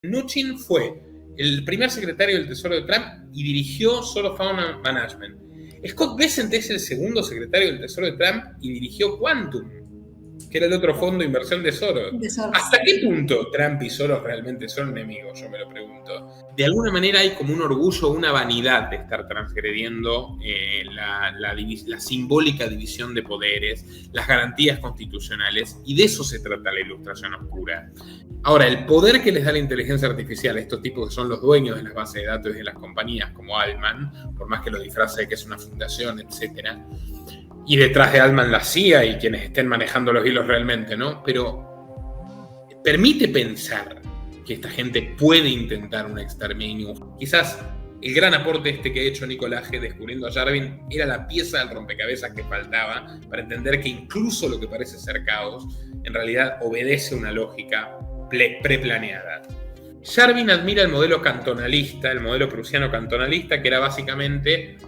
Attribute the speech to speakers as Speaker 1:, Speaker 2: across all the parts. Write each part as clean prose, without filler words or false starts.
Speaker 1: Mnuchin fue el primer secretario del Tesoro de Trump y dirigió Solo Fund Management. Scott Bessent es el segundo secretario del Tesoro de Trump y dirigió Quantum, que era el otro fondo de inversión de Soros. ¿Hasta qué punto Trump y Soros realmente son enemigos? Yo me lo pregunto. De alguna manera hay como un orgullo, una vanidad de estar transgrediendo la simbólica división de poderes, las garantías constitucionales, y de eso se trata la Ilustración Oscura. Ahora, el poder que les da la inteligencia artificial a estos tipos que son los dueños de las bases de datos y de las compañías, como Altman, por más que lo disfrace de que es una fundación, etcétera, y detrás de Altman la CIA y quienes estén manejando los hilos realmente, ¿no? Pero permite pensar que esta gente puede intentar un exterminio. Quizás el gran aporte que ha hecho Nicolás G. descubriendo a Yarvin era la pieza del rompecabezas que faltaba para entender que incluso lo que parece ser caos en realidad obedece una lógica preplaneada. Yarvin admira el modelo cantonalista, el modelo prusiano cantonalista, que era básicamente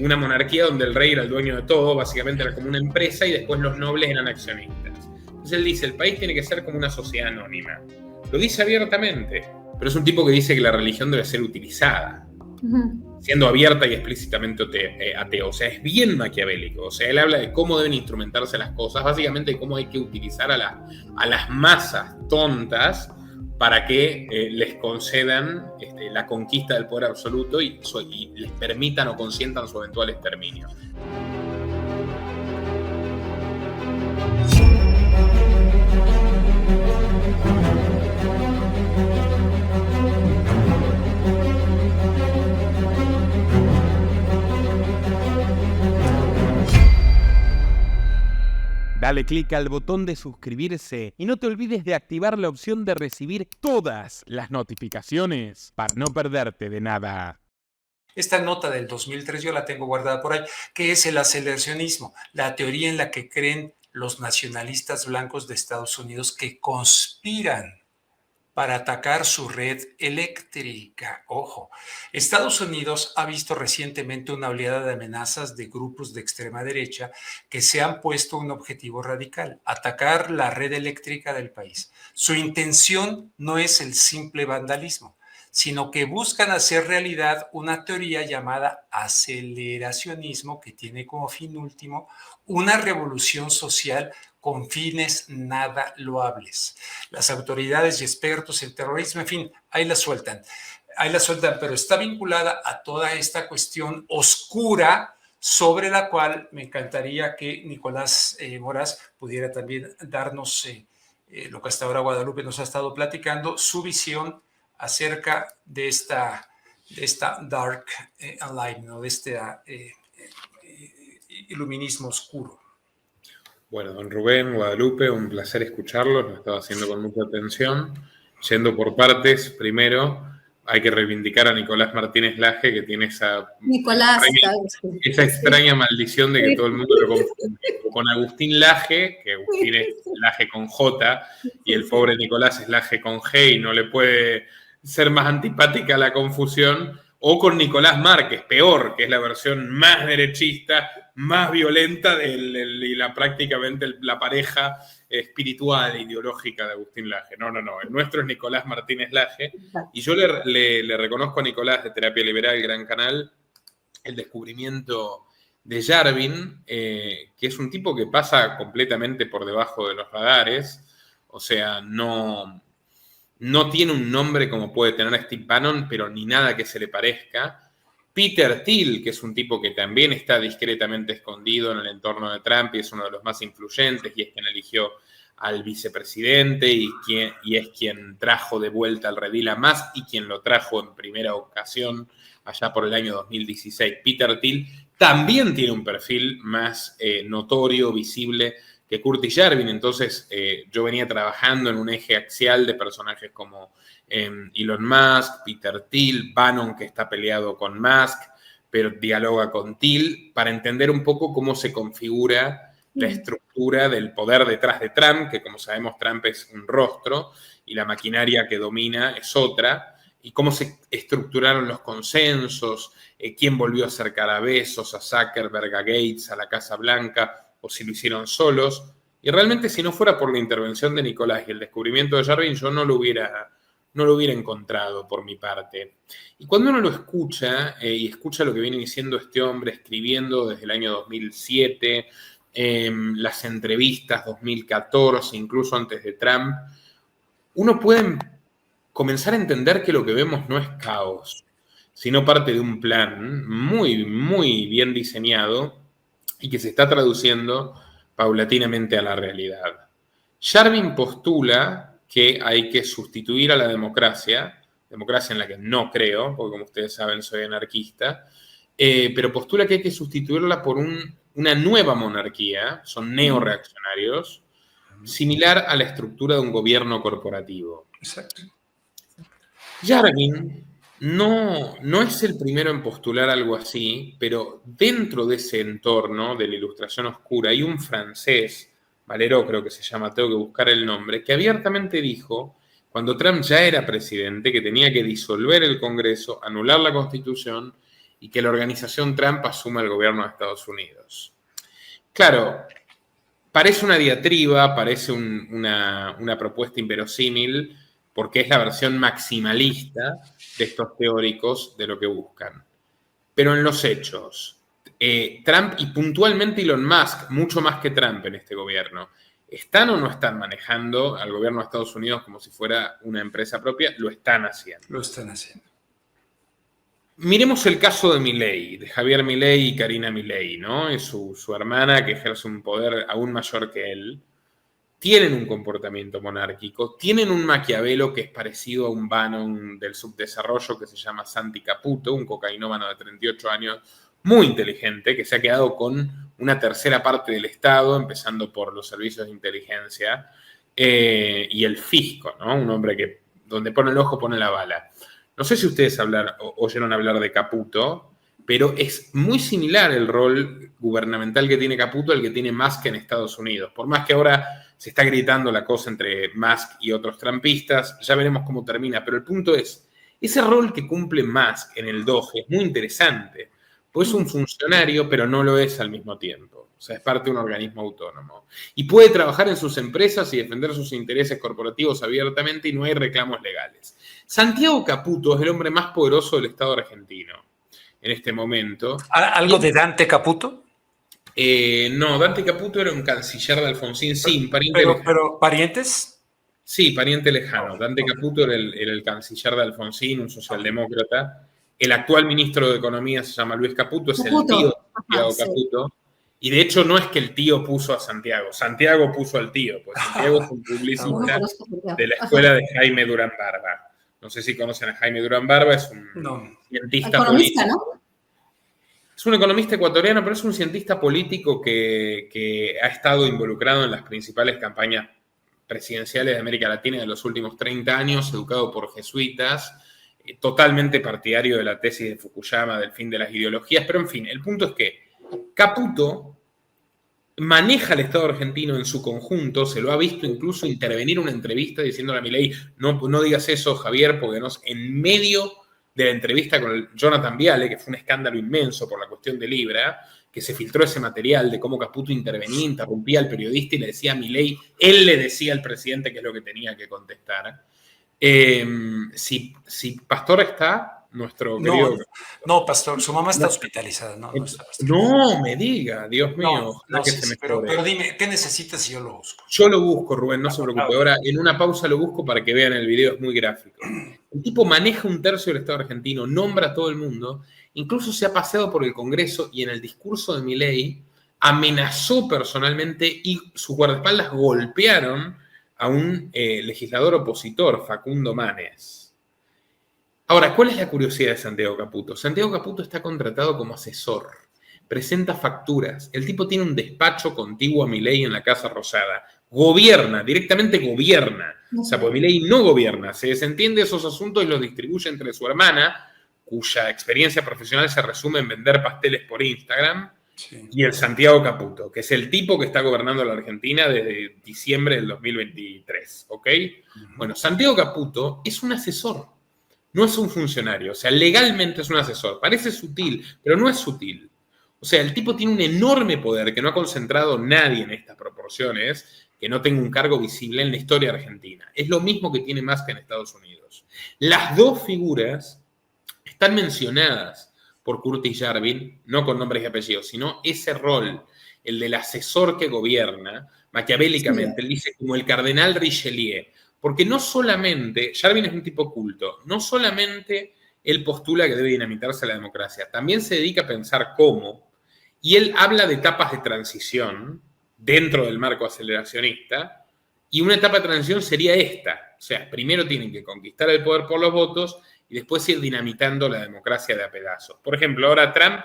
Speaker 1: una monarquía donde el rey era el dueño de todo, básicamente era como una empresa y después los nobles eran accionistas. Entonces él dice, el país tiene que ser como una sociedad anónima. Lo dice abiertamente, pero es un tipo que dice que la religión debe ser utilizada, siendo abierta y explícitamente ateo. O sea, es bien maquiavélico. O sea, él habla de cómo deben instrumentarse las cosas, básicamente de cómo hay que utilizar a las masas tontas para que les concedan la conquista del poder absoluto y les permitan o consientan su eventual exterminio.
Speaker 2: Dale clic al botón de suscribirse y no te olvides de activar la opción de recibir todas las notificaciones para no perderte de nada.
Speaker 3: Esta nota del 2003 yo la tengo guardada por ahí, que es el aceleracionismo, la teoría en la que creen los nacionalistas blancos de Estados Unidos que conspiran para atacar su red eléctrica. Ojo, Estados Unidos ha visto recientemente una oleada de amenazas de grupos de extrema derecha que se han puesto un objetivo radical: atacar la red eléctrica del país. Su intención no es el simple vandalismo, sino que buscan hacer realidad una teoría llamada aceleracionismo, que tiene como fin último una revolución social con fines nada loables. Las autoridades y expertos en terrorismo, en fin, ahí la sueltan, pero está vinculada a toda esta cuestión oscura sobre la cual me encantaría que Nicolás Moraz pudiera también darnos lo que hasta ahora Guadalupe nos ha estado platicando, su visión acerca de esta dark enlightenment, de este iluminismo oscuro.
Speaker 1: Bueno, don Rubén, Guadalupe, un placer escucharlos, lo estaba haciendo con mucha atención. Yendo por partes, primero hay que reivindicar a Nicolás Martínez Laje, que tiene esa extraña maldición de que todo el mundo lo confunde con Agustín Laje, que Agustín es Laje con J, y el pobre Nicolás es Laje con G, y no le puede ser más antipática la confusión, o con Nicolás Márquez, peor, que es la versión más derechista, más violenta y prácticamente la pareja espiritual e ideológica de Agustín Laje. No, el nuestro es Nicolás Martínez Laje, y yo le reconozco a Nicolás de Terapia Liberal, gran canal, el descubrimiento de Yarvin, que es un tipo que pasa completamente por debajo de los radares, o sea, no tiene un nombre como puede tener Steve Bannon, pero ni nada que se le parezca. Peter Thiel, que es un tipo que también está discretamente escondido en el entorno de Trump y es uno de los más influyentes y es quien eligió al vicepresidente y es quien trajo de vuelta al redil a Musk y quien lo trajo en primera ocasión allá por el año 2016. Peter Thiel también tiene un perfil más notorio, visible que Curtis Yarvin. Entonces yo venía trabajando en un eje axial de personajes como Elon Musk, Peter Thiel, Bannon, que está peleado con Musk, pero dialoga con Thiel, para entender un poco cómo se configura la estructura del poder detrás de Trump, que como sabemos Trump es un rostro y la maquinaria que domina es otra, y cómo se estructuraron los consensos, quién volvió a acercar a Bezos, a Zuckerberg, a Gates, a la Casa Blanca, o si lo hicieron solos. Y realmente si no fuera por la intervención de Nicolás y el descubrimiento de Yarvin, yo no lo hubiera no lo hubiera encontrado por mi parte. Y cuando uno lo escucha, y escucha lo que viene diciendo este hombre, escribiendo desde el año 2007, las entrevistas 2014, incluso antes de Trump, uno puede comenzar a entender que lo que vemos no es caos, sino parte de un plan muy, muy bien diseñado y que se está traduciendo paulatinamente a la realidad. Yarvin postula que hay que sustituir a la democracia en la que no creo, porque como ustedes saben soy anarquista, pero postula que hay que sustituirla por una nueva monarquía, son neoreaccionarios, similar a la estructura de un gobierno corporativo.
Speaker 3: Exacto.
Speaker 1: Yarvin no es el primero en postular algo así, pero dentro de ese entorno de la Ilustración Oscura hay un francés, Valero creo que se llama, tengo que buscar el nombre, que abiertamente dijo, cuando Trump ya era presidente, que tenía que disolver el Congreso, anular la Constitución y que la organización Trump asuma el gobierno de Estados Unidos. Claro, parece una diatriba, parece una propuesta inverosímil, porque es la versión maximalista de estos teóricos de lo que buscan. Pero en los hechos, Trump y puntualmente Elon Musk, mucho más que Trump en este gobierno, ¿están o no están manejando al gobierno de Estados Unidos como si fuera una empresa propia? Lo están haciendo.
Speaker 3: Lo están haciendo.
Speaker 1: Miremos el caso de Milei, de Javier Milei y Karina Milei, ¿no? Es su hermana que ejerce un poder aún mayor que él. Tienen un comportamiento monárquico, tienen un Maquiavelo que es parecido a un Bannon del subdesarrollo que se llama Santi Caputo, un cocainómano de 38 años, muy inteligente, que se ha quedado con una tercera parte del Estado, empezando por los servicios de inteligencia y el fisco, ¿no? Un hombre que donde pone el ojo pone la bala. No sé si ustedes oyeron hablar de Caputo, pero es muy similar el rol gubernamental que tiene Caputo al que tiene Musk en Estados Unidos. Por más que ahora se está gritando la cosa entre Musk y otros trumpistas, ya veremos cómo termina, pero el punto es, ese rol que cumple Musk en el DOGE es muy interesante, pues es un funcionario, pero no lo es al mismo tiempo. O sea, es parte de un organismo autónomo. Y puede trabajar en sus empresas y defender sus intereses corporativos abiertamente y no hay reclamos legales. Santiago Caputo es el hombre más poderoso del Estado argentino en este momento.
Speaker 3: ¿Algo de Dante Caputo?
Speaker 1: No, Dante Caputo era un canciller de Alfonsín, sí, pariente
Speaker 3: lejano.
Speaker 1: ¿Pero
Speaker 3: parientes?
Speaker 1: Sí, pariente lejano. Dante Caputo era el canciller de Alfonsín, un socialdemócrata. El actual ministro de Economía se llama Luis Caputo, es el tío de Santiago Caputo. Y de hecho no es que el tío puso a Santiago, Santiago puso al tío, pues Santiago es un publicista de la escuela de Jaime Durán Barba. No sé si conocen a Jaime Durán Barba, es un cientista político. ¿No? Es un economista ecuatoriano, pero es un cientista político que ha estado involucrado en las principales campañas presidenciales de América Latina de los últimos 30 años, educado por jesuitas, totalmente partidario de la tesis de Fukuyama del fin de las ideologías, pero en fin, el punto es que Caputo maneja el Estado argentino en su conjunto, se lo ha visto incluso intervenir en una entrevista diciéndole a Milei, no digas eso, Javier, porque en medio de la entrevista con Jonathan Viale, que fue un escándalo inmenso por la cuestión de Libra, que se filtró ese material de cómo Caputo intervenía, interrumpía al periodista y le decía a Milei, él le decía al presidente qué es lo que tenía que contestar. Si Pastor está, nuestro querido...
Speaker 3: No, Pastor, su mamá está hospitalizada.
Speaker 1: No me diga, Dios mío.
Speaker 3: Pero dime, ¿qué necesitas y yo lo busco?
Speaker 1: Yo lo busco, Rubén, no se preocupe. Ahora, en una pausa lo busco para que vean el video, es muy gráfico. El tipo maneja un tercio del Estado argentino, nombra a todo el mundo, incluso se ha paseado por el Congreso y en el discurso de Milei amenazó personalmente y sus guardaespaldas golpearon a un legislador opositor, Facundo Manes. Ahora, ¿cuál es la curiosidad de Santiago Caputo? Santiago Caputo está contratado como asesor, presenta facturas, el tipo tiene un despacho contiguo a Milei en la Casa Rosada, directamente gobierna, o sea, pues Milei no gobierna, se desentiende de esos asuntos y los distribuye entre su hermana, cuya experiencia profesional se resume en vender pasteles por Instagram, y el Santiago Caputo, que es el tipo que está gobernando la Argentina desde diciembre del 2023, ¿ok? Bueno, Santiago Caputo es un asesor. No es un funcionario, o sea, legalmente es un asesor. Parece sutil, pero no es sutil. O sea, el tipo tiene un enorme poder que no ha concentrado nadie en estas proporciones, que no tenga un cargo visible en la historia argentina. Es lo mismo que tiene Musk en Estados Unidos. Las dos figuras están mencionadas por Curtis Yarvin, no con nombres y apellidos, sino ese rol, el del asesor que gobierna, maquiavélicamente, sí. Él dice como el cardenal Richelieu, porque no solamente, Yarvin es un tipo culto, no solamente él postula que debe dinamitarse la democracia, también se dedica a pensar cómo, y él habla de etapas de transición dentro del marco aceleracionista, y una etapa de transición sería esta, o sea, primero tienen que conquistar el poder por los votos y después ir dinamitando la democracia de a pedazos. Por ejemplo, ahora Trump,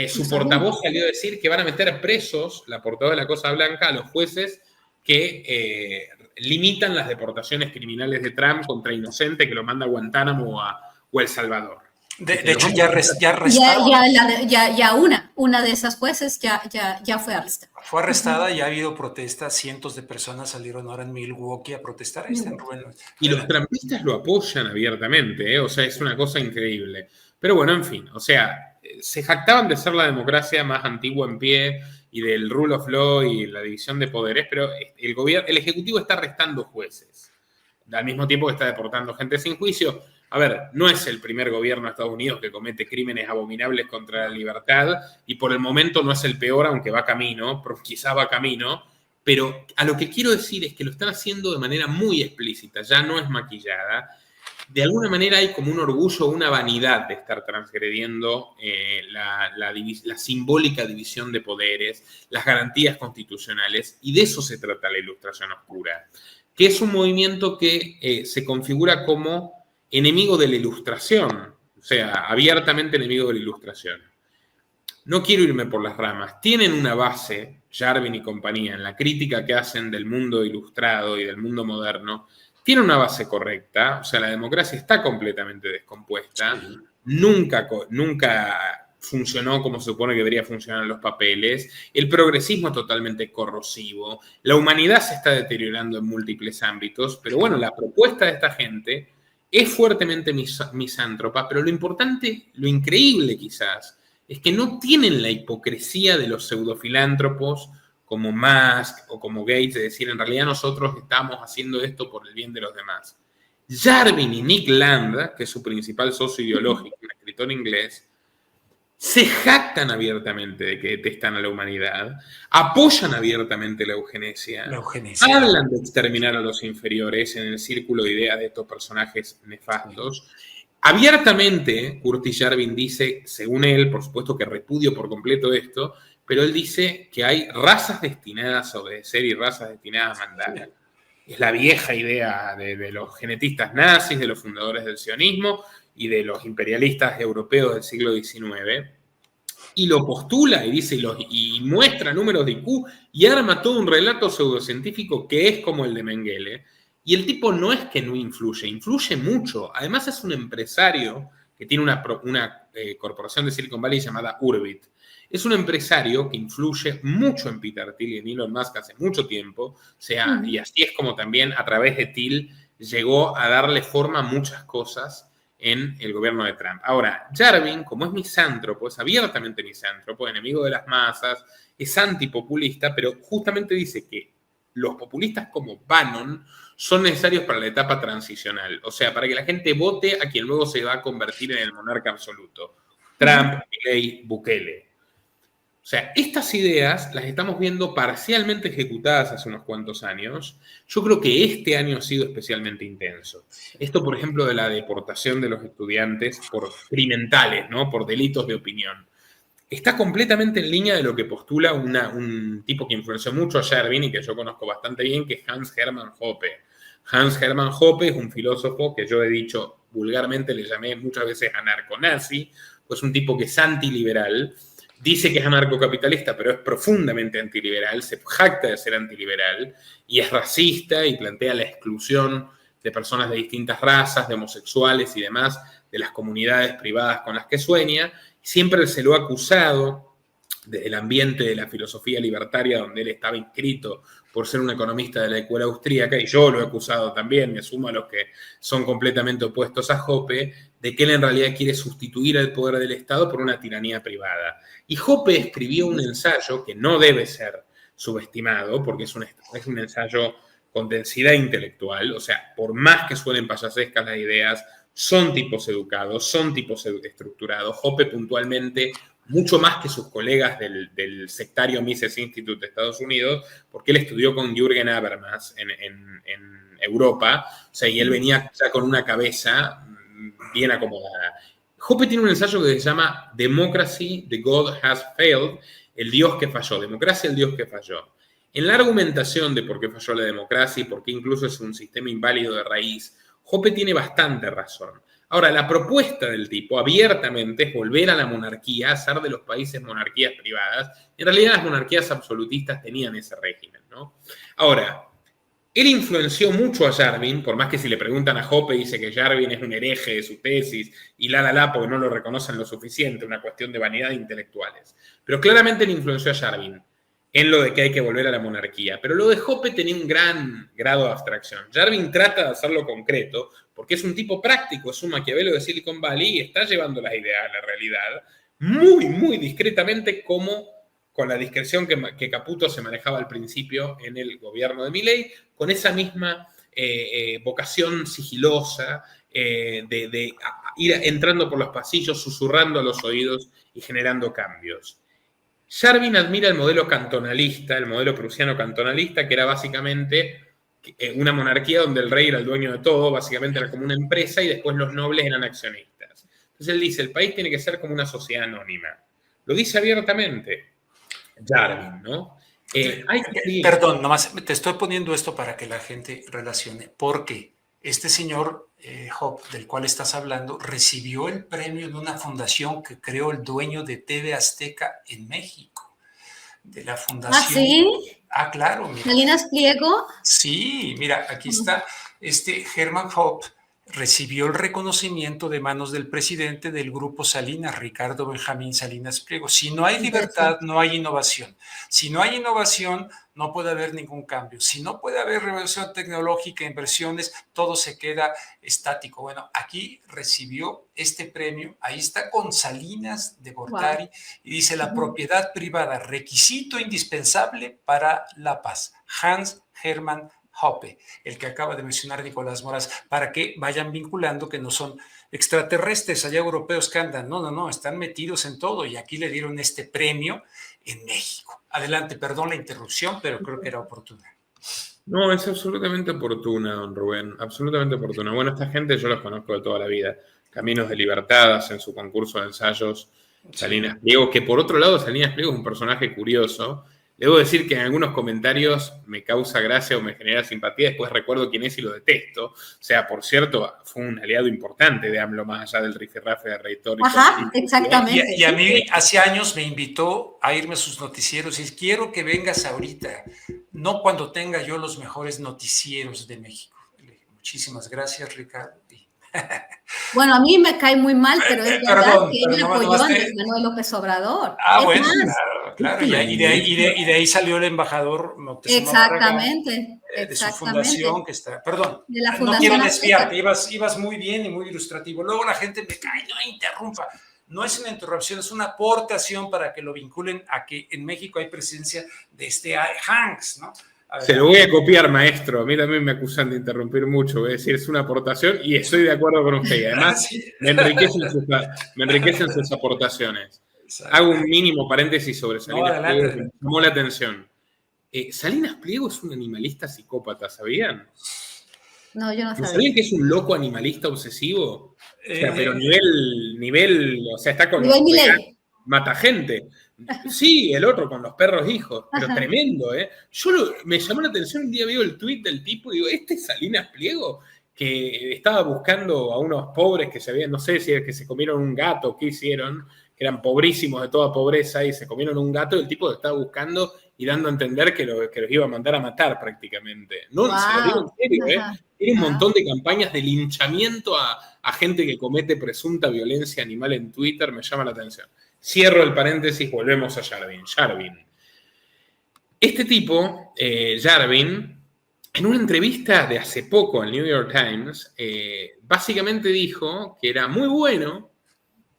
Speaker 1: su portavoz salió a decir que van a meter presos, la portavoz de la Cosa Blanca, a los jueces que limitan las deportaciones criminales de Trump contra inocente que lo manda a Guantánamo o a El Salvador.
Speaker 3: De hecho, ya
Speaker 4: una de esas jueces ya fue arrestada.
Speaker 3: Fue arrestada y ha habido protestas. Cientos de personas salieron ahora en Milwaukee a protestar.
Speaker 1: Y los trumpistas lo apoyan abiertamente, o sea, es una cosa increíble. Pero bueno, en fin, o sea, se jactaban de ser la democracia más antigua en pie y del rule of law y la división de poderes, pero el Ejecutivo está arrestando jueces, al mismo tiempo que está deportando gente sin juicio. A ver, no es el primer gobierno de Estados Unidos que comete crímenes abominables contra la libertad y por el momento no es el peor, aunque va camino, quizá va camino, pero a lo que quiero decir es que lo están haciendo de manera muy explícita, ya no es maquillada. De alguna manera hay como un orgullo, una vanidad de estar transgrediendo la simbólica división de poderes, las garantías constitucionales, y de eso se trata la Ilustración Oscura, que es un movimiento que se configura como enemigo de la Ilustración, o sea, abiertamente enemigo de la Ilustración. No quiero irme por las ramas. Tienen una base, Yarvin y compañía, en la crítica que hacen del mundo ilustrado y del mundo moderno. Tiene una base correcta, o sea, la democracia está completamente descompuesta. Sí. Nunca funcionó como se supone que debería funcionar en los papeles. El progresismo es totalmente corrosivo. La humanidad se está deteriorando en múltiples ámbitos. Pero bueno, la propuesta de esta gente es fuertemente misántropa, pero lo importante, lo increíble quizás, es que no tienen la hipocresía de los pseudofilántropos como Musk o como Gates, de decir, en realidad nosotros estamos haciendo esto por el bien de los demás. Yarvin y Nick Land, que es su principal socio ideológico, un escritor inglés, se jactan abiertamente de que detestan a la humanidad, apoyan abiertamente la eugenesia, hablan de exterminar a los inferiores en el círculo de ideas de estos personajes nefastos. Abiertamente, Curtis Yarvin dice, según él, por supuesto que repudio por completo esto, pero él dice que hay razas destinadas a obedecer y razas destinadas a mandar. Es la vieja idea de los genetistas nazis, de los fundadores del sionismo y de los imperialistas europeos del siglo XIX, y lo postula y dice y muestra números de IQ y arma todo un relato pseudocientífico que es como el de Mengele. Y el tipo no es que no influye, influye mucho. Además es un empresario que tiene una corporación de Silicon Valley llamada Urbit. Es un empresario que influye mucho en Peter Thiel y en Elon Musk hace mucho tiempo. O sea, y así es como también a través de Thiel llegó a darle forma a muchas cosas en el gobierno de Trump. Ahora, Yarvin, como es misántropo, es abiertamente misántropo, enemigo de las masas, es antipopulista, pero justamente dice que los populistas como Bannon son necesarios para la etapa transicional, o sea, para que la gente vote a quien luego se va a convertir en el monarca absoluto. Trump, Milley, Bukele. O sea, estas ideas las estamos viendo parcialmente ejecutadas hace unos cuantos años. Yo creo que este año ha sido especialmente intenso. Esto, por ejemplo, de la deportación de los estudiantes por criminales, ¿no? Por delitos de opinión. Está completamente en línea de lo que postula un tipo que influenció mucho a Yarvin y que yo conozco bastante bien, que es Hans Hermann Hoppe. Hans Hermann Hoppe es un filósofo que yo he dicho vulgarmente, le llamé muchas veces anarconazi, pues un tipo que es antiliberal. Dice que es anarcocapitalista, pero es profundamente antiliberal, se jacta de ser antiliberal y es racista y plantea la exclusión de personas de distintas razas, de homosexuales y demás, de las comunidades privadas con las que sueña. Siempre se lo ha acusado desde el ambiente de la filosofía libertaria donde él estaba inscrito por ser un economista de la escuela austríaca, y yo lo he acusado también, me sumo a los que son completamente opuestos a Hoppe, de que él en realidad quiere sustituir el poder del Estado por una tiranía privada. Y Hoppe escribió un ensayo que no debe ser subestimado, porque es un ensayo con densidad intelectual. O sea, por más que suenen payasescas las ideas, son tipos educados, son tipos estructurados. Hoppe puntualmente, mucho más que sus colegas del sectario Mises Institute de Estados Unidos, porque él estudió con Jürgen Habermas en Europa, o sea, y él venía ya con una cabeza bien acomodada. Hoppe tiene un ensayo que se llama Democracy, the God Has Failed, el Dios que falló, democracia, el Dios que falló. En la argumentación de por qué falló la democracia y por qué incluso es un sistema inválido de raíz, Hoppe tiene bastante razón. Ahora, la propuesta del tipo abiertamente es volver a la monarquía, hacer de los países monarquías privadas. En realidad las monarquías absolutistas tenían ese régimen, ¿no? Ahora, él influenció mucho a Yarvin, por más que si le preguntan a Hoppe dice que Yarvin es un hereje de su tesis y porque no lo reconocen lo suficiente, una cuestión de vanidad de intelectuales. Pero claramente le influenció a Yarvin en lo de que hay que volver a la monarquía. Pero lo de Hoppe tenía un gran grado de abstracción. Yarvin trata de hacerlo concreto, porque es un tipo práctico, es un Maquiavelo de Silicon Valley y está llevando las ideas a la realidad muy, muy discretamente, como con la discreción que Caputo se manejaba al principio en el gobierno de Milei, con esa misma vocación sigilosa de ir entrando por los pasillos, susurrando a los oídos y generando cambios. Yarvin admira el modelo cantonalista, el modelo prusiano cantonalista, que era básicamente una monarquía donde el rey era el dueño de todo, básicamente era como una empresa y después los nobles eran accionistas. Entonces él dice, el país tiene que ser como una sociedad anónima. Lo dice abiertamente Yarvin, ¿no?
Speaker 3: Perdón, nomás te estoy poniendo esto para que la gente relacione, porque este señor Hoppe, del cual estás hablando, recibió el premio de una fundación que creó el dueño de TV Azteca en México, de la fundación.
Speaker 4: ¿Ah, sí?
Speaker 3: Ah, claro. Mira.
Speaker 4: ¿Salinas Pliego?
Speaker 3: Sí, mira, aquí está. Hermann Hoppe recibió el reconocimiento de manos del presidente del Grupo Salinas, Ricardo Benjamín Salinas Pliego. Si no hay libertad, no hay innovación. Si no hay innovación, no puede haber ningún cambio. Si no puede haber revolución tecnológica, inversiones, todo se queda estático. Bueno, aquí recibió este premio, ahí está con Salinas de Gortari, y dice la propiedad privada, requisito indispensable para la paz. Hans Hermann Hoppe, el que acaba de mencionar Nicolás Moraz, para que vayan vinculando que no son extraterrestres allá europeos que andan, no, están metidos en todo y aquí le dieron este premio en México. Adelante, perdón la interrupción, pero creo que era oportuna.
Speaker 1: No, es absolutamente oportuna, don Rubén, absolutamente oportuna. Bueno, esta gente yo los conozco de toda la vida. Caminos de Libertad, en su concurso de ensayos, Salinas Pliego, que por otro lado Salinas Pliego es un personaje curioso. Debo decir que en algunos comentarios me causa gracia o me genera simpatía, después recuerdo quién es y lo detesto. O sea, por cierto, fue un aliado importante de AMLO, más allá del rifirrafe de retórico.
Speaker 4: Ajá, exactamente.
Speaker 3: Y a mí hace años me invitó a irme a sus noticieros y quiero que vengas ahorita, no cuando tenga yo los mejores noticieros de México. Muchísimas gracias, Ricardo.
Speaker 4: Bueno, a mí me cae muy mal, pero es verdad que él apoyó a Andrés Manuel López Obrador.
Speaker 3: Bueno, claro. Y de ahí salió el embajador Moctezuma
Speaker 4: exactamente,
Speaker 3: Barragán, de su fundación que está. Perdón,
Speaker 4: de la
Speaker 3: no
Speaker 4: fundación
Speaker 3: quiero desviarte, ibas muy bien y muy ilustrativo. Luego la gente me cae, no interrumpa. No es una interrupción, es una aportación para que lo vinculen a que en México hay presencia de Hanks, ¿no?
Speaker 1: Se lo voy a copiar, maestro. A mí también me acusan de interrumpir mucho. Voy a decir, es una aportación y estoy de acuerdo con usted. Y además, me enriquecen sus aportaciones. Hago un mínimo paréntesis sobre Salinas Pliego que me llamó la atención. Salinas Pliego es un animalista psicópata, ¿sabían?
Speaker 4: No, yo no sabía.
Speaker 1: ¿Sabían que es un loco animalista obsesivo? O sea, pero nivel, o sea, está con
Speaker 4: nivel
Speaker 1: mata gente. Sí, el otro con los perros hijos, pero ajá, tremendo, ¿eh? Me llamó la atención, un día veo el tuit del tipo y digo, ¿este es Salinas Pliego? Que estaba buscando a unos pobres que se habían, no sé si es que se comieron un gato, ¿qué hicieron? Que eran pobrísimos de toda pobreza y se comieron un gato y el tipo lo estaba buscando y dando a entender que los iba a mandar a matar prácticamente. No, se lo digo en serio, ¿eh? Tiene un montón de campañas de linchamiento a gente que comete presunta violencia animal en Twitter, me llama la atención. Cierro el paréntesis, volvemos a Yarvin. Este tipo, Yarvin, en una entrevista de hace poco al New York Times, básicamente dijo que era muy bueno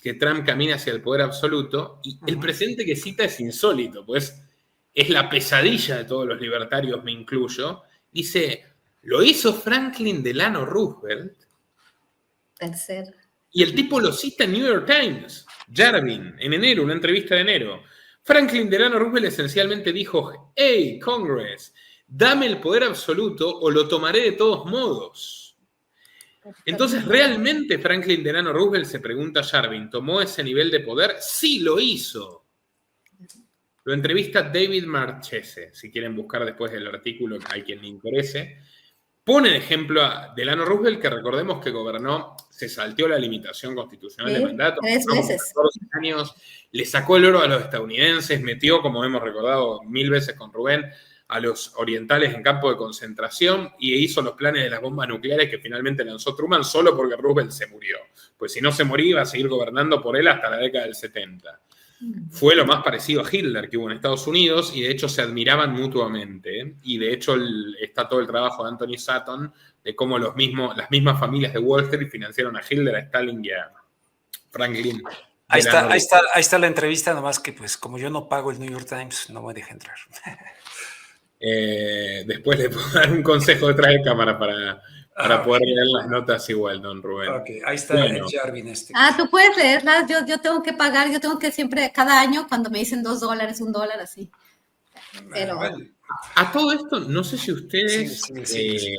Speaker 1: que Trump camine hacia el poder absoluto y el precedente que cita es insólito, pues es la pesadilla de todos los libertarios, me incluyo, dice, lo hizo Franklin Delano Roosevelt.
Speaker 4: Tercer.
Speaker 1: Y el tipo lo cita en New York Times, Jarvin, en enero, una entrevista de enero. Franklin Delano Roosevelt esencialmente dijo, hey, Congress, dame el poder absoluto o lo tomaré de todos modos. Entonces, ¿realmente Franklin Delano Roosevelt, se pregunta Jarvin, tomó ese nivel de poder? Sí, lo hizo. Lo entrevista David Marchese, si quieren buscar después el artículo a quien le interese. Pone de ejemplo a Delano Roosevelt, que recordemos que gobernó, se salteó la limitación constitucional de mandato.
Speaker 4: 3 veces.
Speaker 1: 14 años, le sacó el oro a los estadounidenses, metió, como hemos recordado 1000 veces con Rubén, a los orientales en campo de concentración y hizo los planes de las bombas nucleares que finalmente lanzó Truman solo porque Roosevelt se murió. Pues si no se moría, iba a seguir gobernando por él hasta la década del 70. Fue lo más parecido a Hitler que hubo en Estados Unidos y de hecho se admiraban mutuamente. ¿Eh? Y de hecho está todo el trabajo de Anthony Sutton de cómo las mismas familias de Wall Street financiaron a Hitler, a Stalin y a Franklin.
Speaker 3: Ahí está la entrevista, nomás que pues como yo no pago el New York Times, no me deja entrar.
Speaker 1: Después le puedo dar un consejo detrás de cámara para poder leer las notas igual, don Rubén.
Speaker 3: Okay, ahí está el Jarvin este.
Speaker 4: Tú puedes leerlas, yo tengo que pagar, yo tengo que siempre, cada año, cuando me dicen $2, $1, así. Pero...
Speaker 1: A todo esto, no sé si ustedes, si ustedes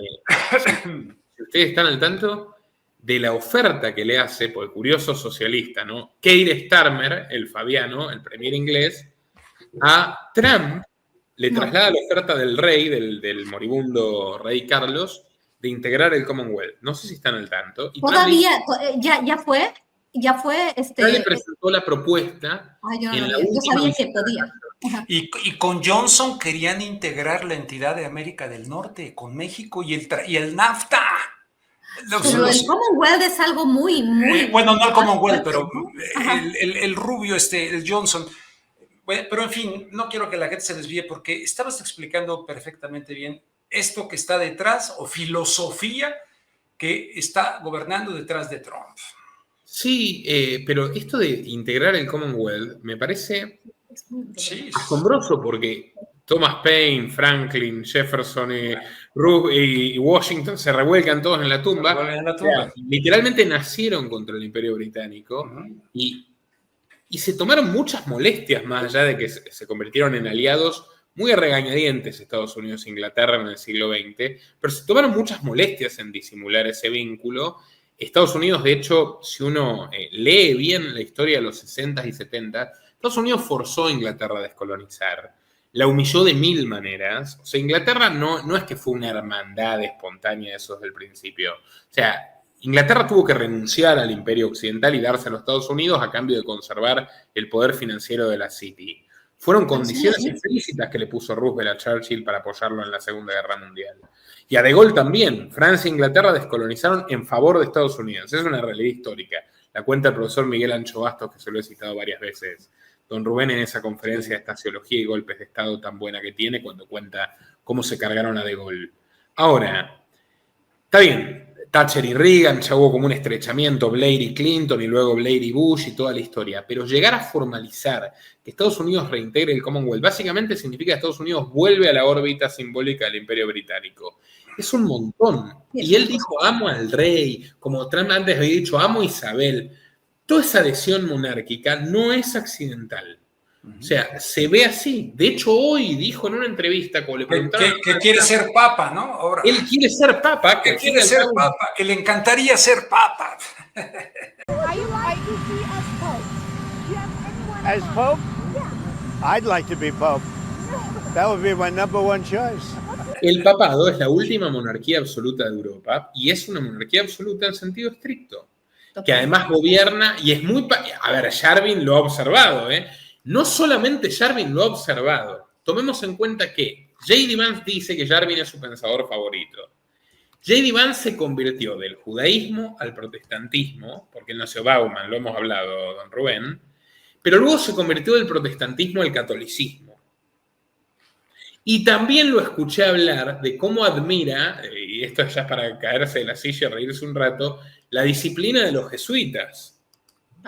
Speaker 1: están al tanto de la oferta que le hace, por el curioso socialista, ¿no? Keir Starmer, el fabiano, el premier inglés, a Trump le traslada la oferta del rey, del moribundo rey Carlos, de integrar el Commonwealth. No sé si están al tanto. Y
Speaker 4: todavía, ya fue.
Speaker 1: Ya le presentó la propuesta.
Speaker 4: Yo sabía que podía.
Speaker 3: Y con Johnson querían integrar la entidad de América del Norte con México y el NAFTA.
Speaker 4: Pero el Commonwealth es algo muy...
Speaker 3: bueno, no el Commonwealth, pero el rubio, el Johnson. Bueno, pero en fin, no quiero que la gente se desvíe porque estabas explicando perfectamente bien esto que está detrás o filosofía que está gobernando detrás de Trump.
Speaker 1: Sí, pero esto de integrar el Commonwealth me parece asombroso porque Thomas Paine, Franklin, Jefferson y Washington se revuelcan todos en la tumba. O sea, literalmente nacieron contra el Imperio Británico y se tomaron muchas molestias más allá de que se convirtieron en aliados muy a regañadientes Estados Unidos e Inglaterra en el siglo XX, pero se tomaron muchas molestias en disimular ese vínculo. Estados Unidos, de hecho, si uno lee bien la historia de los 60 y 70, Estados Unidos forzó a Inglaterra a descolonizar. La humilló de 1000 maneras. O sea, Inglaterra no es que fue una hermandad espontánea eso desde el principio. O sea, Inglaterra tuvo que renunciar al imperio occidental y darse a los Estados Unidos a cambio de conservar el poder financiero de la City. Fueron condiciones explícitas que le puso Roosevelt a Churchill para apoyarlo en la Segunda Guerra Mundial. Y a De Gaulle también. Francia e Inglaterra descolonizaron en favor de Estados Unidos. Es una realidad histórica. La cuenta el profesor Miguel Ancho Bastos, que se lo he citado varias veces. Don Rubén en esa conferencia de Estasiología y Golpes de Estado tan buena que tiene cuando cuenta cómo se cargaron a De Gaulle. Ahora, está bien. Thatcher y Reagan, ya hubo como un estrechamiento, Blair y Clinton, y luego Blair y Bush y toda la historia. Pero llegar a formalizar que Estados Unidos reintegre el Commonwealth básicamente significa que Estados Unidos vuelve a la órbita simbólica del Imperio Británico. Es un montón. Y él dijo, amo al rey, como Trump antes había dicho, amo a Isabel. Toda esa adhesión monárquica no es accidental. O sea, se ve así. De hecho, hoy dijo en una entrevista, como le preguntaron...
Speaker 3: Que quiere ser papa, ¿no? Ahora,
Speaker 1: él quiere ser papa.
Speaker 3: Que quiere ser papa, que le encantaría ser papa.
Speaker 5: As Pope? I'd like to be Pope. That would be my number one choice.
Speaker 1: El papado es la última monarquía absoluta de Europa y es una monarquía absoluta en sentido estricto. Que además gobierna y es muy... A ver, Jarvin lo ha observado, ¿eh? No solamente Jarvin lo ha observado. Tomemos en cuenta que J.D. Vance dice que Jarvin es su pensador favorito. J.D. Vance se convirtió del judaísmo al protestantismo, porque él nació Bauman, lo hemos hablado, don Rubén, pero luego se convirtió del protestantismo al catolicismo. Y también lo escuché hablar de cómo admira, y esto ya es para caerse de la silla y reírse un rato, la disciplina de los jesuitas.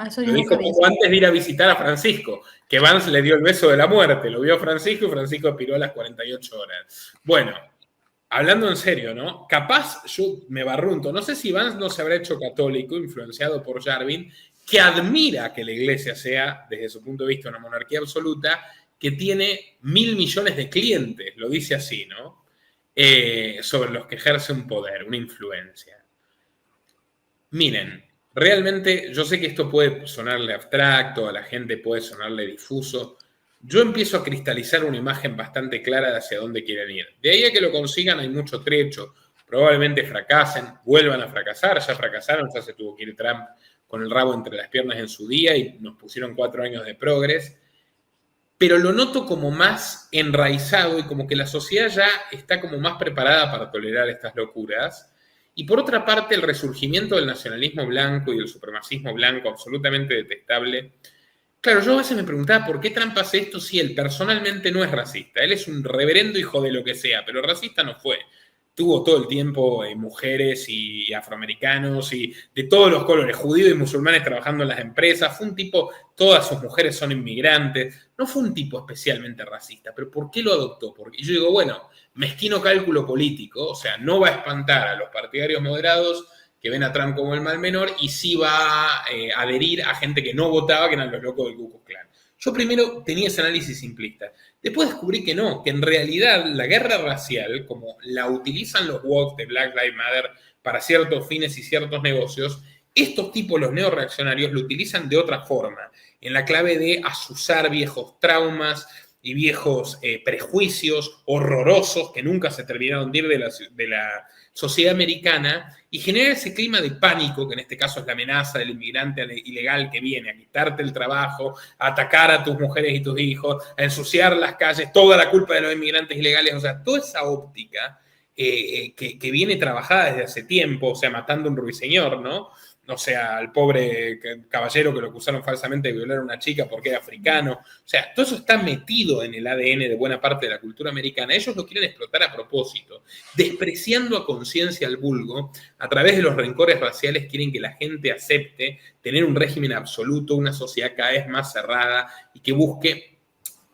Speaker 4: Eso yo
Speaker 1: Lo
Speaker 4: no
Speaker 1: dijo
Speaker 4: sabía.
Speaker 1: poco antes de ir a visitar a Francisco, que Vance le dio el beso de la muerte. Lo vio a Francisco y Francisco expiró a las 48 horas. Bueno, hablando en serio, ¿no? Capaz yo me barrunto. No sé si Vance no se habrá hecho católico, influenciado por Jarvin, que admira que la iglesia sea, desde su punto de vista, una monarquía absoluta, que tiene 1.000 millones de clientes, lo dice así, ¿no? Sobre los que ejerce un poder, una influencia. Miren, realmente yo sé que esto puede sonarle abstracto, a la gente puede sonarle difuso. Yo empiezo a cristalizar una imagen bastante clara de hacia dónde quieren ir. De ahí a que lo consigan hay mucho trecho. Probablemente fracasen, vuelvan a fracasar. Ya fracasaron, ya se tuvo que ir Trump con el rabo entre las piernas en su día y nos pusieron 4 años de progres. Pero lo noto como más enraizado y como que la sociedad ya está como más preparada para tolerar estas locuras. Y por otra parte, el resurgimiento del nacionalismo blanco y el supremacismo blanco absolutamente detestable. Claro, yo a veces me preguntaba por qué Trump hace esto si él personalmente no es racista. Él es un reverendo hijo de lo que sea, pero racista no fue. Tuvo todo el tiempo mujeres y afroamericanos y de todos los colores, judíos y musulmanes trabajando en las empresas. Fue un tipo, todas sus mujeres son inmigrantes. No fue un tipo especialmente racista, pero ¿por qué lo adoptó? Porque yo digo, bueno, mezquino cálculo político, o sea, no va a espantar a los partidarios moderados que ven a Trump como el mal menor y sí va a adherir a gente que no votaba, que eran los locos del Ku Klux Klan. Yo primero tenía ese análisis simplista. Después descubrí que no, que en realidad la guerra racial, como la utilizan los woke de Black Lives Matter para ciertos fines y ciertos negocios, estos tipos, los neoreaccionarios, lo utilizan de otra forma, en la clave de azuzar viejos traumas y viejos prejuicios horrorosos que nunca se terminaron de ir de la sociedad americana y genera ese clima de pánico, que en este caso es la amenaza del inmigrante ilegal que viene a quitarte el trabajo, a atacar a tus mujeres y tus hijos, a ensuciar las calles, toda la culpa de los inmigrantes ilegales, o sea, toda esa óptica que viene trabajada desde hace tiempo, o sea, matando a un ruiseñor, ¿no? O sea, al pobre caballero que lo acusaron falsamente de violar a una chica porque era africano. O sea, todo eso está metido en el ADN de buena parte de la cultura americana. Ellos lo quieren explotar a propósito, despreciando a conciencia al vulgo. A través de los rencores raciales quieren que la gente acepte tener un régimen absoluto, una sociedad cada vez más cerrada y que busque,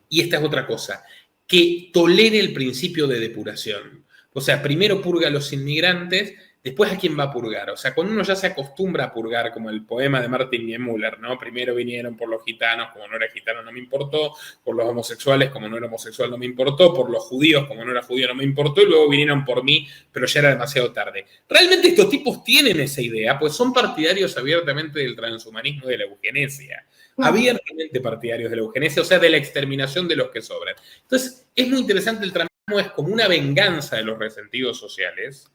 Speaker 1: y esta es otra cosa, que tolere el principio de depuración. O sea, primero purga a los inmigrantes, después a quién va a purgar. O sea, cuando uno ya se acostumbra a purgar, como el poema de Martin Niemöller, ¿no? Primero vinieron por los gitanos, como no era gitano no me importó, por los homosexuales, como no era homosexual no me importó, por los judíos, como no era judío no me importó, y luego vinieron por mí, pero ya era demasiado tarde. Realmente estos tipos tienen esa idea, pues son partidarios abiertamente del transhumanismo y de la eugenesia. Abiertamente partidarios de la eugenesia, o sea, de la exterminación de los que sobran. Entonces, es muy interesante, el transhumanismo es como una venganza de los resentidos sociales,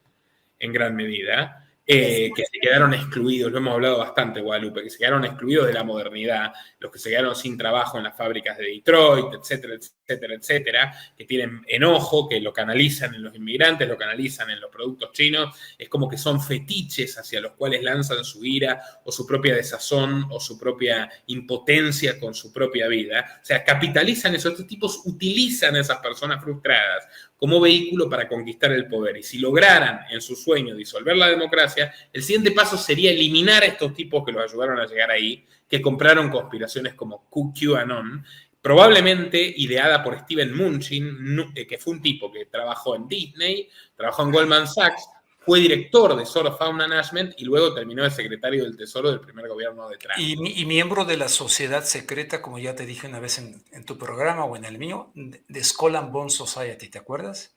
Speaker 1: en gran medida, que se quedaron excluidos, lo hemos hablado bastante, Guadalupe, que se quedaron excluidos de la modernidad, los que se quedaron sin trabajo en las fábricas de Detroit, etcétera, etcétera, etcétera, que tienen enojo, que lo canalizan en los inmigrantes, lo canalizan en los productos chinos, es como que son fetiches hacia los cuales lanzan su ira o su propia desazón o su propia impotencia con su propia vida. O sea, capitalizan eso, estos tipos utilizan a esas personas frustradas como vehículo para conquistar el poder. Y si lograran en su sueño disolver la democracia, el siguiente paso sería eliminar a estos tipos que los ayudaron a llegar ahí, que compraron conspiraciones como QAnon, probablemente ideada por Steven Mnuchin, que fue un tipo que trabajó en Disney, trabajó en Goldman Sachs, fue director de Sort of Fund Management y luego terminó de secretario del Tesoro del primer gobierno de Trump.
Speaker 3: Y miembro de la sociedad secreta, como ya te dije una vez en tu programa o en el mío, de Skull and Bones Society, ¿te acuerdas?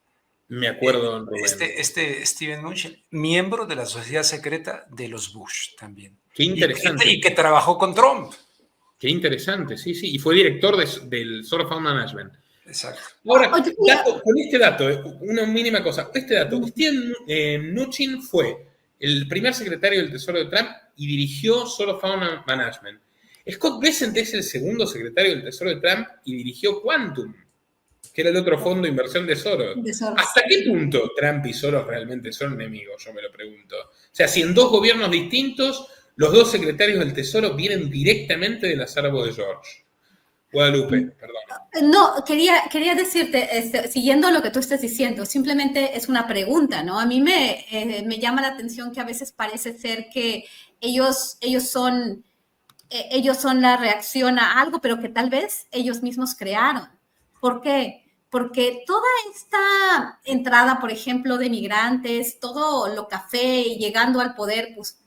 Speaker 1: Me acuerdo, Rubén.
Speaker 3: Este Steven Mnuchin, miembro de la sociedad secreta de los Bush también.
Speaker 1: Qué interesante.
Speaker 3: Y que trabajó con Trump.
Speaker 1: Qué interesante, sí, sí. Y fue director del Sort of Fund Management.
Speaker 3: Exacto.
Speaker 1: Ahora, con este dato, una mínima cosa. Este dato, Steven Mnuchin fue el primer secretario del Tesoro de Trump y dirigió Sort of Fund Management. Scott Bessent es el segundo secretario del Tesoro de Trump y dirigió Quantum, que era el otro fondo de inversión de Soros. ¿Hasta qué punto Trump y Soros realmente son enemigos? Yo me lo pregunto. O sea, si en dos gobiernos distintos, los dos secretarios del Tesoro vienen directamente del acervo de George. Guadalupe, perdón.
Speaker 4: No, quería decirte, siguiendo lo que tú estás diciendo, simplemente es una pregunta, ¿no? A mí me llama la atención que a veces parece ser que ellos son ellos son la reacción a algo, pero que tal vez ellos mismos crearon. ¿Por qué? Porque toda esta entrada, por ejemplo, de migrantes, todo lo café y llegando al poder, pues,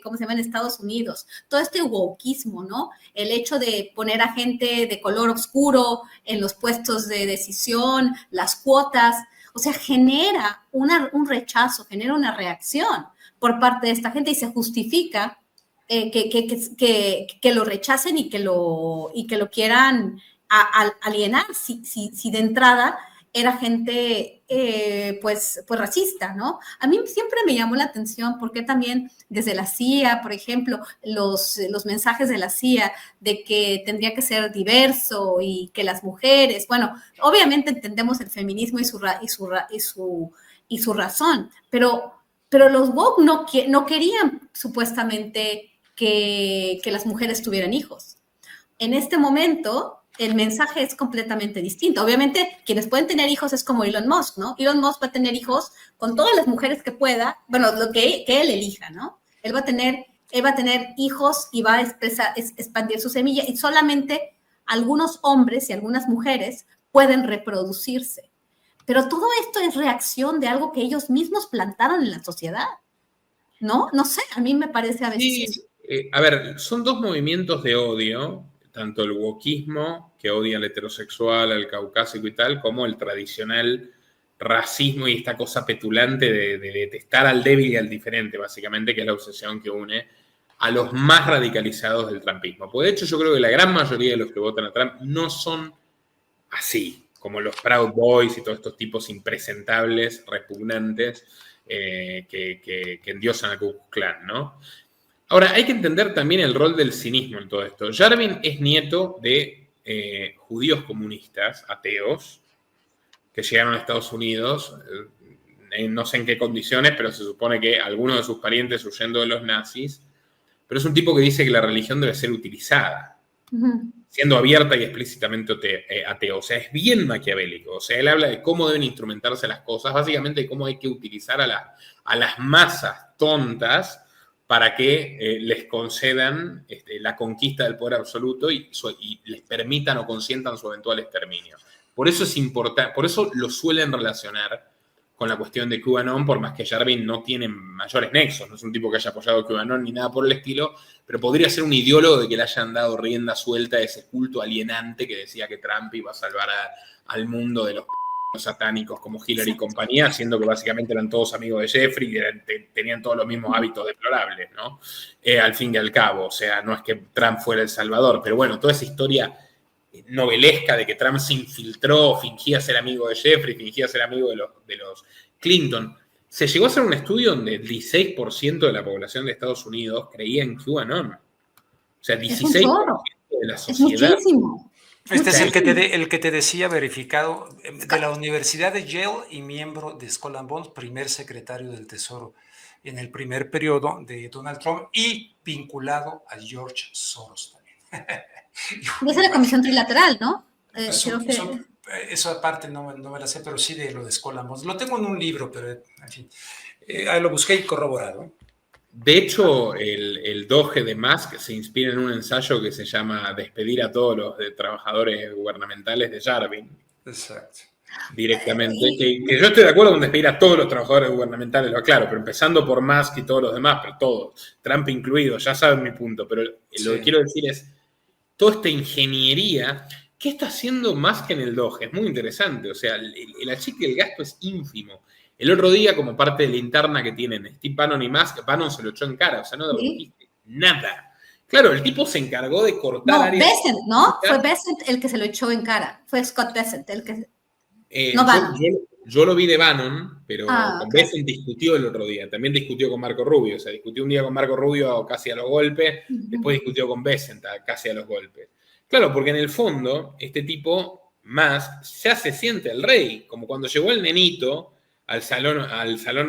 Speaker 4: ¿cómo se llama? En Estados Unidos, todo este wokeismo, ¿no? El hecho de poner a gente de color oscuro en los puestos de decisión, las cuotas, o sea, genera un rechazo, genera una reacción por parte de esta gente y se justifica que lo rechacen y que lo quieran alienar si de entrada era gente pues racista, ¿no? A mí siempre me llamó la atención porque también desde la CIA, por ejemplo, los mensajes de la CIA de que tendría que ser diverso y que las mujeres, bueno, obviamente entendemos el feminismo y su razón, pero los woke no querían supuestamente que las mujeres tuvieran hijos. En este momento, el mensaje es completamente distinto. Obviamente, quienes pueden tener hijos es como Elon Musk, ¿no? Elon Musk va a tener hijos con todas las mujeres que pueda, bueno, lo que él elija, ¿no? Él va a tener hijos y va a expandir su semilla y solamente algunos hombres y algunas mujeres pueden reproducirse. Pero todo esto es reacción de algo que ellos mismos plantaron en la sociedad, ¿no? No sé, a mí me parece a veces...
Speaker 1: Sí, a ver, son dos movimientos de odio, tanto el wokismo, que odia al heterosexual, al caucásico y tal, como el tradicional racismo y esta cosa petulante de detestar al débil y al diferente, básicamente, que es la obsesión que une a los más radicalizados del trumpismo. Pues de hecho yo creo que la gran mayoría de los que votan a Trump no son así, como los Proud Boys y todos estos tipos impresentables, repugnantes, que endiosan a Ku Klux Klan, ¿no? Ahora, hay que entender también el rol del cinismo en todo esto. Yarvin es nieto de judíos comunistas, ateos, que llegaron a Estados Unidos, no sé en qué condiciones, pero se supone que algunos de sus parientes huyendo de los nazis, pero es un tipo que dice que la religión debe ser utilizada, siendo abierta y explícitamente ateo. O sea, es bien maquiavélico. O sea, él habla de cómo deben instrumentarse las cosas, básicamente de cómo hay que utilizar a las masas tontas para que les concedan la conquista del poder absoluto y les permitan o consientan su eventual exterminio. Por eso es importante, por eso lo suelen relacionar con la cuestión de QAnon, por más que Yarvin no tiene mayores nexos, no es un tipo que haya apoyado QAnon ni nada por el estilo, pero podría ser un ideólogo de que le hayan dado rienda suelta a ese culto alienante que decía que Trump iba a salvar al mundo de los satánicos como Hillary y compañía, siendo que básicamente eran todos amigos de Jeffrey y tenían todos los mismos hábitos deplorables, ¿no? Al fin y al cabo, o sea, no es que Trump fuera el salvador, pero bueno, toda esa historia novelesca de que Trump se infiltró, fingía ser amigo de Jeffrey, fingía ser amigo de los Clinton. Se llegó a hacer un estudio donde el 16% de la población de Estados Unidos creía en QAnon. O sea, 16% de la sociedad.
Speaker 4: Es muchísimo.
Speaker 3: Este es el que te decía, verificado, de la Universidad de Yale y miembro de Skull and Bones, primer secretario del Tesoro en el primer periodo de Donald Trump y vinculado a George Soros también.
Speaker 4: Es la comisión trilateral, ¿no?
Speaker 3: Eso aparte no me la sé, pero sí de lo de Skull and Bones. Lo tengo en un libro, pero en fin, lo busqué y corroborado.
Speaker 1: De hecho, el doge de Musk se inspira en un ensayo que se llama Despedir a todos los trabajadores gubernamentales de Yarvin.
Speaker 3: Exacto.
Speaker 1: Directamente. Que yo estoy de acuerdo con despedir a todos los trabajadores gubernamentales, lo aclaro, pero empezando por Musk y todos los demás, pero todos, Trump incluido, ya saben mi punto. Pero lo que quiero decir es, toda esta ingeniería, ¿qué está haciendo Musk en el doge? Es muy interesante. O sea, el achique del gasto es ínfimo. El otro día, como parte de la interna que tienen Steve Bannon y Musk, Bannon se lo echó en cara, o sea, no devolviste nada. Claro, el tipo se encargó de cortar áreas.
Speaker 4: Bessent, ¿no? Fue Bessent el que se lo echó en cara. Fue Scott Bessent el que...
Speaker 1: Yo lo vi de Bannon, pero con Bessent discutió el otro día. También discutió con Marco Rubio. O sea, discutió un día con Marco Rubio casi a los golpes, después discutió con Bessent casi a los golpes. Claro, porque en el fondo, este tipo, Musk, ya se siente el rey, como cuando llegó el nenito al salón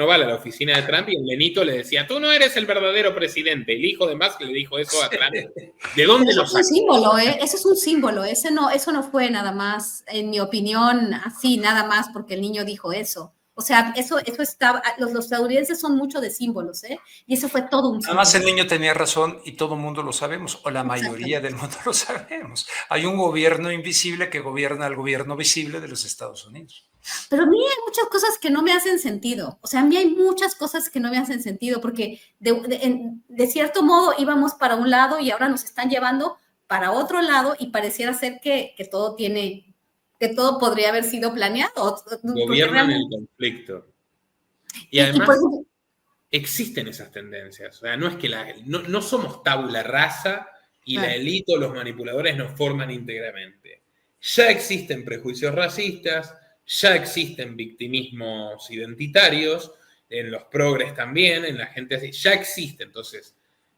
Speaker 1: oval, a la oficina de Trump, y el nenito le decía, tú no eres el verdadero presidente. El hijo de Musk le dijo eso a Trump. ¿De dónde lo sacó?
Speaker 4: Es un símbolo, Eso es un símbolo. Eso no fue nada más, en mi opinión, así, nada más porque el niño dijo eso. O sea, eso está, los estadounidenses son mucho de símbolos, ¿eh? Y eso fue todo un símbolo.
Speaker 3: Además, el niño tenía razón y todo el mundo lo sabemos, o la mayoría del mundo lo sabemos. Hay un gobierno invisible que gobierna al gobierno visible de los Estados Unidos.
Speaker 4: Pero a mí hay muchas cosas que no me hacen sentido. O sea, a mí hay muchas cosas que no me hacen sentido porque de cierto modo íbamos para un lado y ahora nos están llevando para otro lado y pareciera ser que todo tiene, que todo podría haber sido planeado.
Speaker 1: Gobiernan el conflicto. Y además existen esas tendencias. O sea, no es que no somos tabula rasa y la élite o los manipuladores nos forman íntegramente. Ya existen prejuicios racistas, ya existen victimismos identitarios, en los progres también, en la gente así, ya existe. Entonces,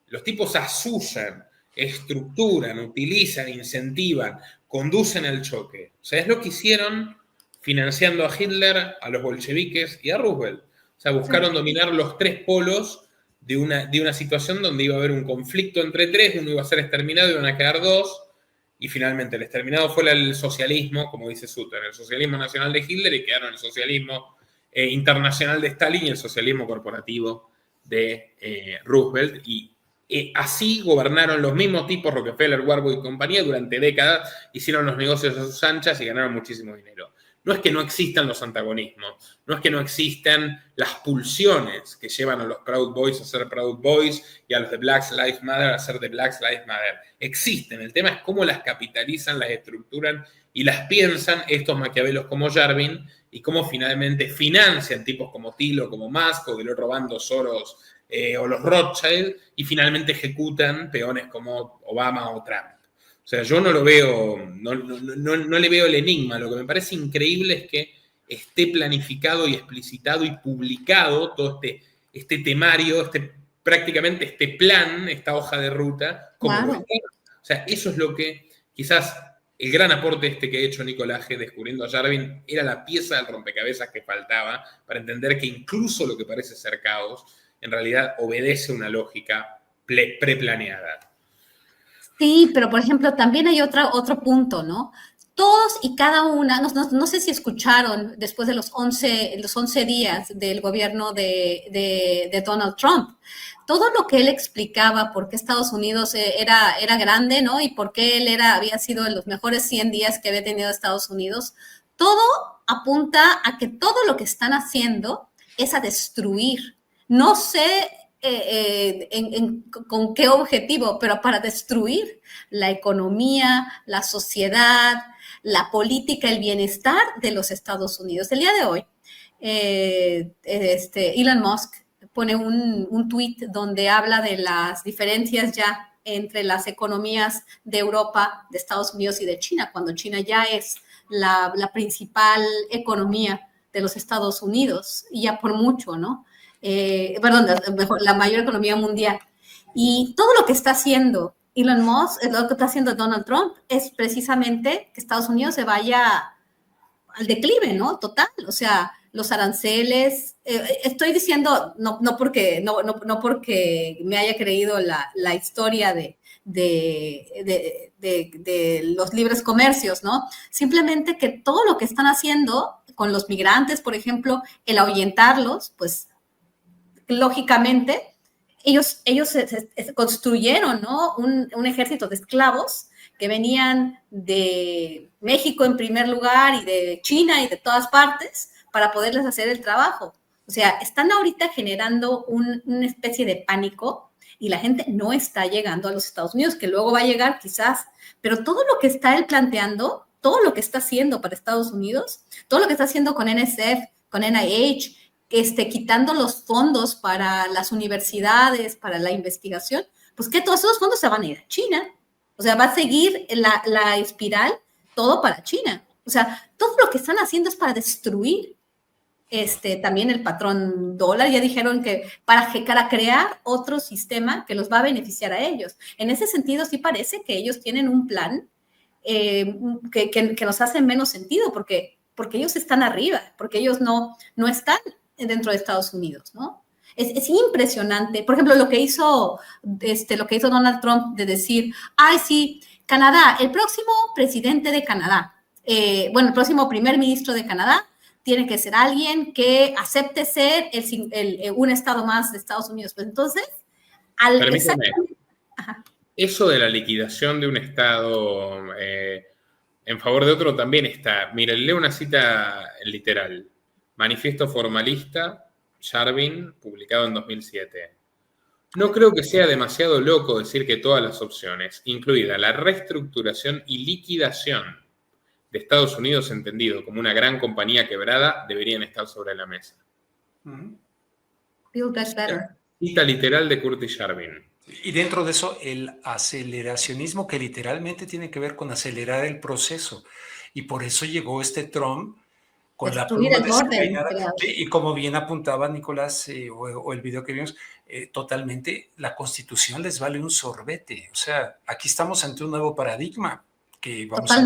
Speaker 1: los tipos asusan, estructuran, utilizan, incentivan, conducen el choque. O sea, es lo que hicieron financiando a Hitler, a los bolcheviques y a Roosevelt. O sea, buscaron dominar los tres polos de una situación donde iba a haber un conflicto entre tres, uno iba a ser exterminado y iban a quedar dos. Y finalmente el exterminado fue el socialismo, como dice Sutter, el socialismo nacional de Hitler, y quedaron el socialismo internacional de Stalin y el socialismo corporativo de Roosevelt. Y así gobernaron los mismos tipos, Rockefeller, Warburg y compañía, durante décadas, hicieron los negocios a sus anchas y ganaron muchísimo dinero. No es que no existan los antagonismos, no es que no existan las pulsiones que llevan a los Proud Boys a ser Proud Boys y a los de Black Lives Matter a ser de Black Lives Matter. Existen, el tema es cómo las capitalizan, las estructuran y las piensan estos maquiavelos como Yarvin y cómo finalmente financian tipos como Tilo, como Musk o del otro bando Soros o los Rothschild y finalmente ejecutan peones como Obama o Trump. O sea, yo no lo veo, no le veo el enigma. Lo que me parece increíble es que esté planificado y explicitado y publicado todo este temario, prácticamente este plan, esta hoja de ruta. O sea, eso es lo que quizás el gran aporte que ha hecho Nicolás G. descubriendo a Yarvin era la pieza del rompecabezas que faltaba para entender que incluso lo que parece ser caos, en realidad obedece una lógica preplaneada.
Speaker 4: Sí, pero por ejemplo, también hay otro punto, ¿no? Todos y cada una, no sé si escucharon después de los 11 días del gobierno de Donald Trump, todo lo que él explicaba por qué Estados Unidos era grande, ¿no? Y por qué él había sido de los mejores 100 días que había tenido Estados Unidos, todo apunta a que todo lo que están haciendo es a destruir. No sé con qué objetivo, pero para destruir la economía, la sociedad, la política, el bienestar de los Estados Unidos. El día de hoy, Elon Musk pone un tuit donde habla de las diferencias ya entre las economías de Europa, de Estados Unidos y de China, cuando China ya es la principal economía de los Estados Unidos, y ya por mucho, ¿no? La mayor economía mundial. Y todo lo que está haciendo Elon Musk, lo que está haciendo Donald Trump, es precisamente que Estados Unidos se vaya al declive, ¿no? Total. O sea, los aranceles, estoy diciendo, no porque me haya creído la historia de los libres comercios, ¿no? Simplemente que todo lo que están haciendo con los migrantes, por ejemplo, el ahuyentarlos, pues, lógicamente, ellos se construyeron, ¿no? un ejército de esclavos que venían de México en primer lugar y de China y de todas partes para poderles hacer el trabajo. O sea, están ahorita generando una especie de pánico y la gente no está llegando a los Estados Unidos, que luego va a llegar quizás, pero todo lo que está él planteando, todo lo que está haciendo para Estados Unidos, todo lo que está haciendo con NSF, con NIH, quitando los fondos para las universidades, para la investigación, pues que todos esos fondos se van a ir a China. O sea, va a seguir la espiral todo para China. O sea, todo lo que están haciendo es para destruir también el patrón dólar. Ya dijeron que para crear otro sistema que los va a beneficiar a ellos. En ese sentido, sí parece que ellos tienen un plan que nos hace menos sentido, porque ellos están arriba, porque ellos no están dentro de Estados Unidos, ¿no? Es impresionante. Por ejemplo, lo que hizo Donald Trump de decir, ay, sí, Canadá, el próximo presidente de Canadá, el próximo primer ministro de Canadá tiene que ser alguien que acepte ser un estado más de Estados Unidos. Pues entonces,
Speaker 1: Permítame, eso de la liquidación de un estado en favor de otro también está. Miren, leo una cita literal. Manifiesto formalista, Yarbin, publicado en 2007. No creo que sea demasiado loco decir que todas las opciones, incluida la reestructuración y liquidación de Estados Unidos, entendido como una gran compañía quebrada, deberían estar sobre la mesa.
Speaker 4: Build Back Better.
Speaker 1: Cita literal de Curtis Yarvin.
Speaker 3: Y dentro de eso, el aceleracionismo, que literalmente tiene que ver con acelerar el proceso. Y por eso llegó Trump con
Speaker 4: destruir
Speaker 3: la pluma
Speaker 4: el
Speaker 3: desenvainada.
Speaker 4: orden.
Speaker 3: Y como bien apuntaba Nicolás, o el video que vimos, totalmente la Constitución les vale un sorbete. O sea, aquí estamos ante un nuevo paradigma que vamos a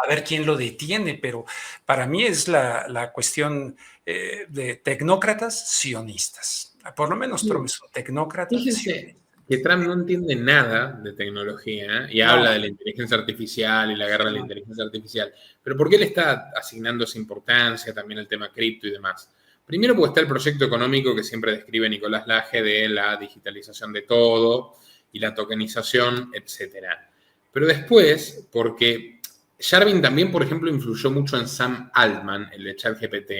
Speaker 3: ver quién lo detiene, pero para mí es la cuestión de tecnócratas sionistas. Por lo menos Trump es un tecnócrata sionista.
Speaker 1: Que Trump no entiende nada de tecnología y habla de la inteligencia artificial y la guerra de la inteligencia artificial. Pero ¿por qué le está asignando esa importancia también al tema cripto y demás? Primero porque está el proyecto económico que siempre describe Nicolás Laje de la digitalización de todo y la tokenización, etcétera. Pero después, porque Yarvin también, por ejemplo, influyó mucho en Sam Altman, el de ChatGPT.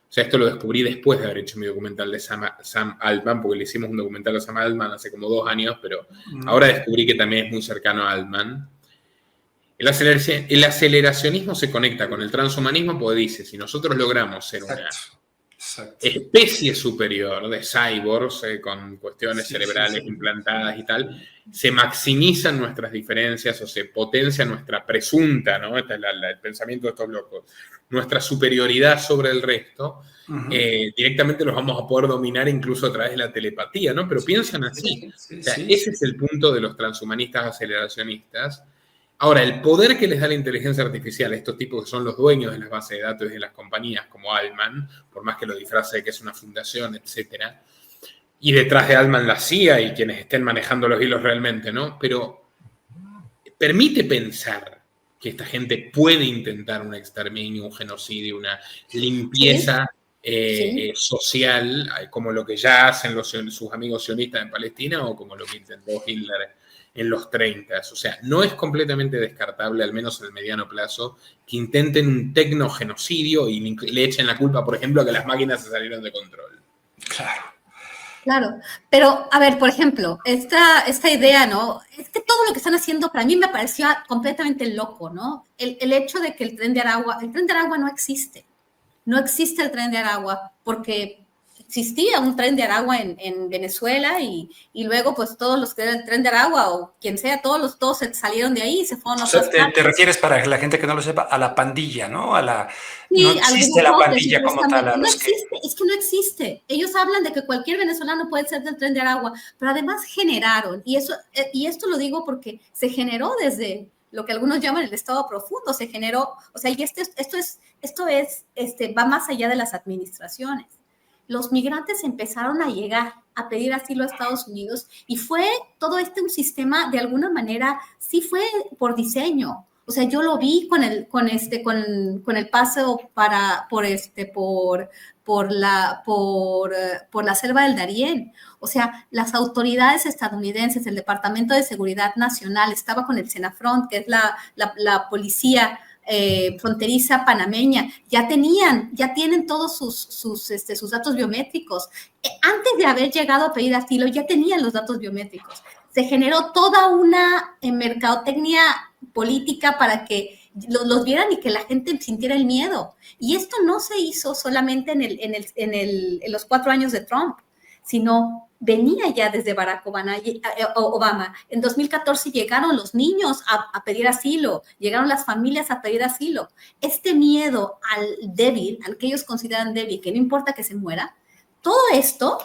Speaker 1: O sea, esto lo descubrí después de haber hecho mi documental de Sam Altman, porque le hicimos un documental a Sam Altman hace como 2 años, pero ahora descubrí que también es muy cercano a Altman. El aceleracionismo se conecta con el transhumanismo, porque dice, si nosotros logramos ser una especie superior de cyborgs con cuestiones cerebrales implantadas y tal, se maximizan nuestras diferencias o se potencia nuestra presunta, ¿no? Este es el pensamiento de estos locos, nuestra superioridad sobre el resto, directamente los vamos a poder dominar incluso a través de la telepatía, ¿no? Pero piensan así. Ese es el punto de los transhumanistas aceleracionistas. Ahora, el poder que les da la inteligencia artificial a estos tipos que son los dueños de las bases de datos y de las compañías, como Altman, por más que lo disfrace de que es una fundación, etcétera, y detrás de Altman la CIA y quienes estén manejando los hilos realmente, ¿no? Pero permite pensar que esta gente puede intentar un exterminio, un genocidio, una limpieza social, como lo que ya hacen sus amigos sionistas en Palestina o como lo que intentó Hitler en los 30. O sea, no es completamente descartable, al menos en el mediano plazo, que intenten un tecnogenocidio y le echen la culpa, por ejemplo, a que las máquinas se salieron de control.
Speaker 4: Claro, pero a ver, por ejemplo, esta idea, ¿no? Es que todo lo que están haciendo para mí me pareció completamente loco, ¿no? El hecho de que el tren de Aragua no existe. No existe el tren de Aragua porque existía un tren de Aragua en Venezuela y luego pues todos los que eran el tren de Aragua o quien sea, todos se salieron de ahí y se fueron a otras partes.
Speaker 3: Te refieres, para la gente que no lo sepa, a la pandilla, ¿no?
Speaker 4: Sí,
Speaker 3: no existe la pandilla como tal.
Speaker 4: Es que no existe. Ellos hablan de que cualquier venezolano puede ser del tren de Aragua, pero además generaron, y esto lo digo porque se generó desde lo que algunos llaman el estado profundo, se generó, o sea, y esto va más allá de las administraciones. Los migrantes empezaron a llegar a pedir asilo a Estados Unidos y fue todo un sistema, de alguna manera, sí fue por diseño. O sea, yo lo vi con el paso por la selva del Darién. O sea, las autoridades estadounidenses, el Departamento de Seguridad Nacional, estaba con el Senafront, que es la policía fronteriza panameña, ya tienen todos sus datos biométricos. Antes de haber llegado a pedir asilo, ya tenían los datos biométricos. Se generó toda una mercadotecnia política para que los vieran y que la gente sintiera el miedo. Y esto no se hizo solamente en los 4 años de Trump, sino venía ya desde Barack Obama. En 2014 llegaron los niños a pedir asilo, llegaron las familias a pedir asilo. Este miedo al débil, al que ellos consideran débil, que no importa que se muera, todo esto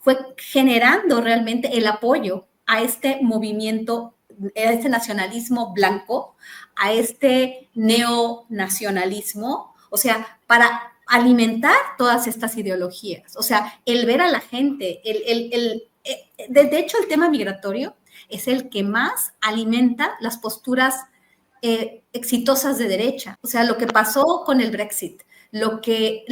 Speaker 4: fue generando realmente el apoyo a este movimiento, a este nacionalismo blanco, a este neonacionalismo, o sea, para alimentar todas estas ideologías. O sea, el ver a la gente, de hecho, el tema migratorio es el que más alimenta las posturas exitosas de derecha. O sea, lo que pasó con el Brexit, lo que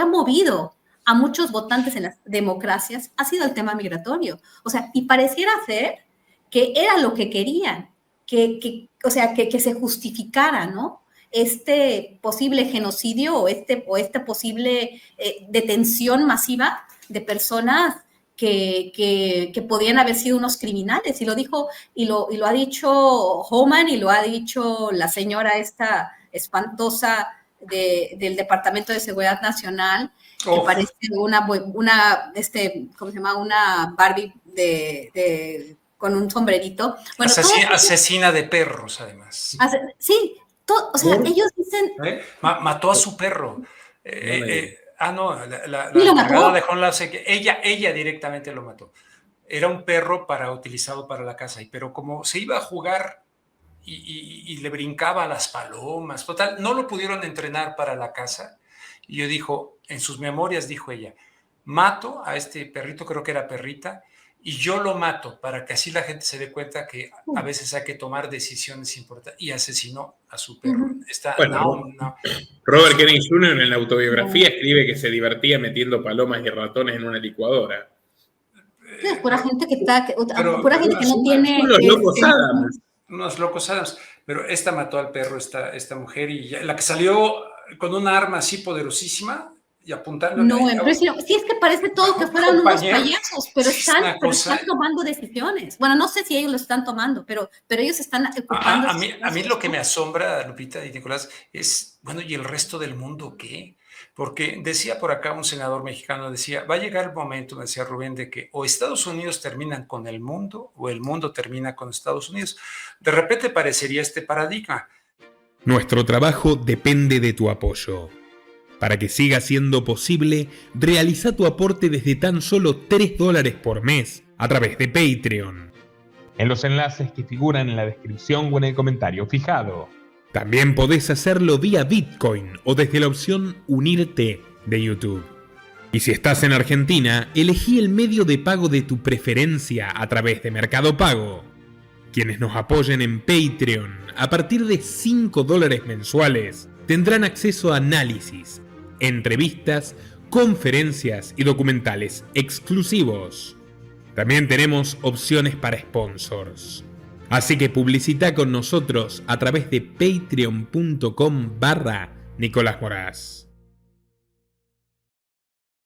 Speaker 4: ha movido a muchos votantes en las democracias ha sido el tema migratorio. O sea, y pareciera ser que era lo que querían, o sea, que se justificara, ¿no? Este posible genocidio o este posible detención masiva de personas que podían haber sido unos criminales. Y lo dijo, y lo ha dicho Homan, y lo ha dicho la señora esta espantosa del Departamento de Seguridad Nacional, que parece ¿cómo se llama? Una Barbie con un sombrerito. Bueno,
Speaker 3: asesina de perros, además.
Speaker 4: Sí, o sea, ellos dicen...
Speaker 3: Mató a su perro. La
Speaker 4: encargada
Speaker 3: de Home Labs, ella directamente lo mató. Era un perro utilizado para la caza, pero como se iba a jugar y le brincaba a las palomas, total, no lo pudieron entrenar para la caza. Y yo dijo, en sus memorias dijo ella, mato a este perrito, creo que era perrita, y yo lo mato para que así la gente se dé cuenta que a veces hay que tomar decisiones importantes, y asesinó a su perro.
Speaker 1: Robert Kennedy Jr. en la autobiografía escribe que se divertía metiendo palomas y ratones en una licuadora.
Speaker 4: Sí, pura gente que no tiene...
Speaker 1: Los locos Adams.
Speaker 3: Unos locos Adams. Pero esta mató al perro, esta mujer, y la que salió con una arma así poderosísima y apuntando.
Speaker 4: No, sí, es que parece todo que fueran unos payasos, pero están tomando decisiones. Bueno, no sé si ellos lo están tomando, pero ellos están ocupando.
Speaker 3: A mí lo que me asombra, Lupita y Nicolás, es, bueno, ¿y el resto del mundo qué? Porque decía por acá un senador mexicano, decía, va a llegar el momento, decía Rubén, de que o Estados Unidos terminan con el mundo o el mundo termina con Estados Unidos. De repente parecería este paradigma.
Speaker 2: Nuestro trabajo depende de tu apoyo. Para que siga siendo posible, realiza tu aporte desde tan solo $3 por mes a través de Patreon, en los enlaces que figuran en la descripción o en el comentario fijado. También podés hacerlo vía Bitcoin o desde la opción Unirte de YouTube. Y si estás en Argentina, elegí el medio de pago de tu preferencia a través de Mercado Pago. Quienes nos apoyen en Patreon a partir de $5 mensuales tendrán acceso a análisis, entrevistas, conferencias y documentales exclusivos. También tenemos opciones para sponsors. Así que publicita con nosotros a través de patreon.com/Nicolás Moraz.